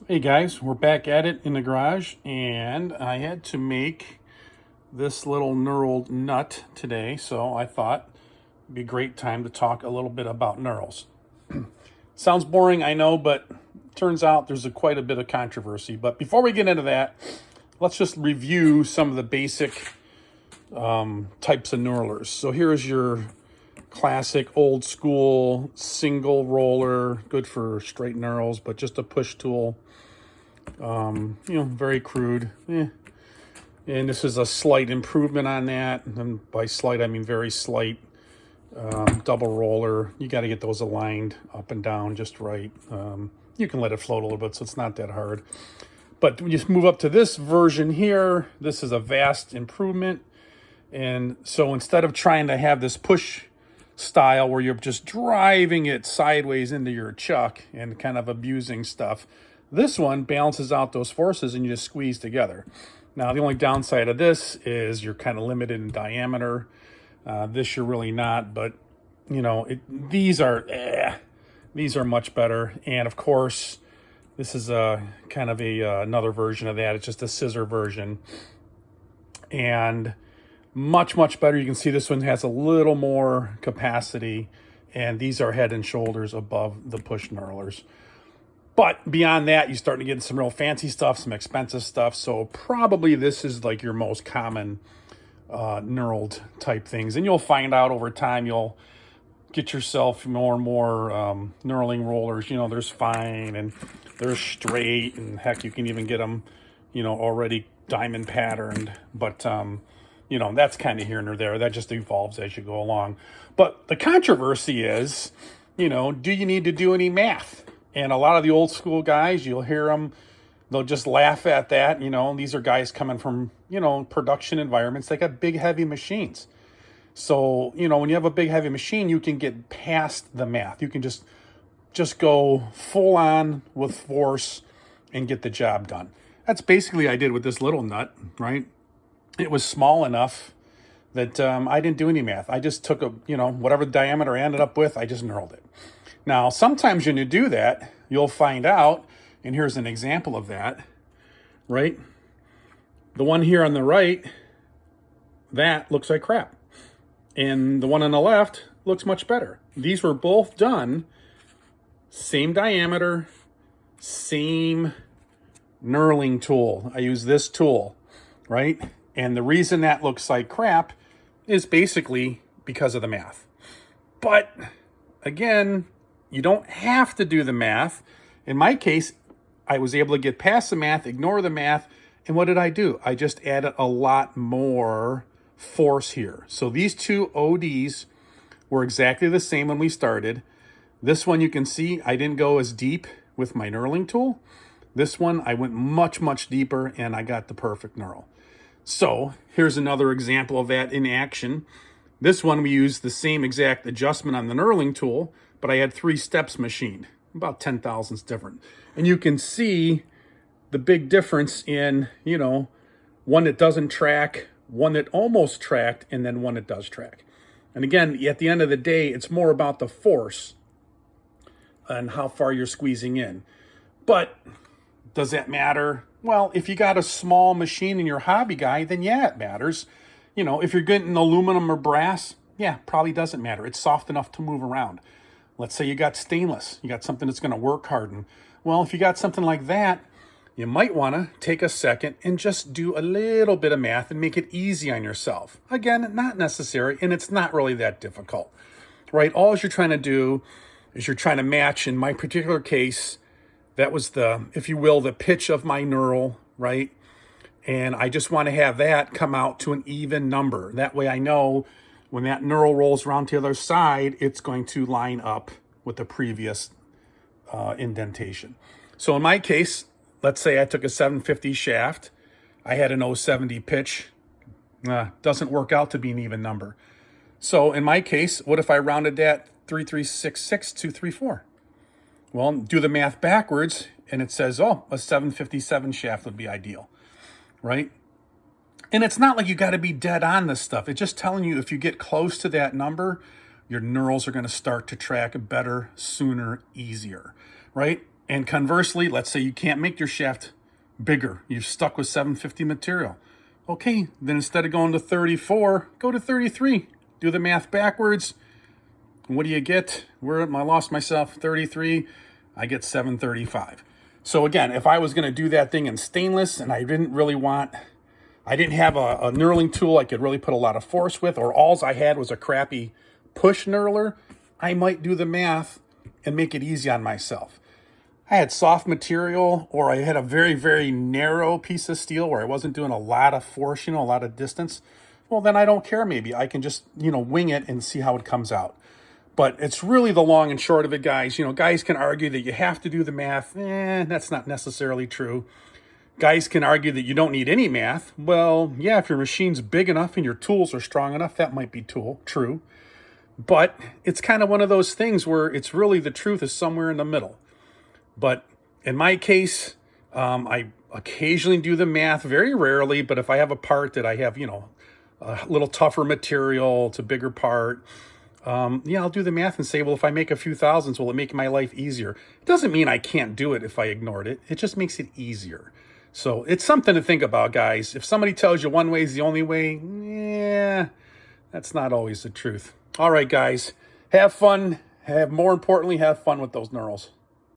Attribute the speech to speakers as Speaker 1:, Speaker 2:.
Speaker 1: Hey guys, we're back at it in the garage, and I had to make this little knurled nut today, so I thought it'd be a great time to talk a little bit about knurls. Sounds boring, I know, but turns out there's quite a bit of controversy. But before we get into that, let's just review some of the basic types of knurlers. So here's your classic old school single roller, good for straight knurls, but just a push tool. Very crude. And this is a slight improvement on that. And by slight, I mean very slight. Double roller. You got to get those aligned up and down just right. You can let it float a little bit, so it's not that hard. But when you move up to this version here, this is a vast improvement. And so instead of trying to have this push style where you're just driving it sideways into your chuck and kind of abusing stuff, this one balances out those forces and you just squeeze together. Now, the only downside of this is you're kind of limited in diameter. This you're really not, but these are much better. And of course, this is a kind of another version of that. It's just a scissor version, and much better. You can see this one has a little more capacity, and these are head and shoulders above the push knurlers. But beyond that, you start to get some real fancy stuff, some expensive stuff. So probably this is like your most common knurled type things. And you'll find out over time, you'll get yourself more and more knurling rollers. There's fine and there's straight, and heck, you can even get them, already diamond patterned. But, that's kind of here and there. That just evolves as you go along. But the controversy is, do you need to do any math? And a lot of the old school guys, you'll hear them, they'll just laugh at that. These are guys coming from, production environments. They got big, heavy machines. So, when you have a big, heavy machine, you can get past the math. You can just go full on with force and get the job done. That's basically what I did with this little nut, right? It was small enough that I didn't do any math. I just took whatever diameter I ended up with, I just knurled it. Now, sometimes when you do that, you'll find out, and here's an example of that, right? The one here on the right, that looks like crap. And the one on the left looks much better. These were both done, same diameter, same knurling tool. I use this tool, right? And the reason that looks like crap is basically because of the math. But again, you don't have to do the math. In my case, I was able to get past the math, ignore the math, and what did I do? I just added a lot more force here. So these two ODs were exactly the same when we started. This one, you can see I didn't go as deep with my knurling tool. This one, I went much deeper, and I got the perfect knurl. So here's another example of that in action. This one, we used the same exact adjustment on the knurling tool, but I had 3 steps machined, about 10 thousandths different. And you can see the big difference in, one that doesn't track, one that almost tracked, and then one that does track. And again, at the end of the day, it's more about the force and how far you're squeezing in. But does that matter? Well, if you got a small machine and you're a hobby guy, then yeah, it matters. If you're getting aluminum or brass, yeah, probably doesn't matter. It's soft enough to move around. Let's say you got stainless, you got something that's going to work harden. Well, if you got something like that, you might want to take a second and just do a little bit of math and make it easy on yourself. Again, not necessary, and it's not really that difficult, right? All you're trying to do is you're trying to match, in my particular case, that was the, if you will, the pitch of my knurl, right? And I just want to have that come out to an even number. That way I know when that knurl rolls around to the other side, it's going to line up with the previous indentation. So in my case, let's say I took a 750 shaft. I had an 070 pitch. Doesn't work out to be an even number. So in my case, what if I rounded that 3366 to 34? Well, do the math backwards, and it says, a 757 shaft would be ideal, right? And it's not like you got to be dead on this stuff. It's just telling you if you get close to that number, your knurls are going to start to track better, sooner, easier, right? And conversely, let's say you can't make your shaft bigger. You're stuck with 750 material. Okay, then instead of going to 34, go to 33. Do the math backwards. What do you get? Where I lost myself, 33. I get 735. So again, if I was going to do that thing in stainless and I didn't have a knurling tool I could really put a lot of force with, or alls I had was a crappy push knurler, I might do the math and make it easy on myself. I had soft material, or I had a very, very narrow piece of steel where I wasn't doing a lot of force, a lot of distance. Well, then I don't care. Maybe I can just, wing it and see how it comes out. But it's really the long and short of it, guys. Guys can argue that you have to do the math. That's not necessarily true. Guys can argue that you don't need any math. Well, yeah, if your machine's big enough and your tools are strong enough, that might be true. But it's kind of one of those things where it's really the truth is somewhere in the middle. But in my case, I occasionally do the math, very rarely, but if I have a part that I have, a little tougher material, it's a bigger part, I'll do the math and say, well, if I make a few thousands, will it make my life easier? It doesn't mean I can't do it if I ignored it. It just makes it easier. So it's something to think about, guys. If somebody tells you one way is the only way, that's not always the truth. All right, guys, have fun. More importantly, have fun with those knurls.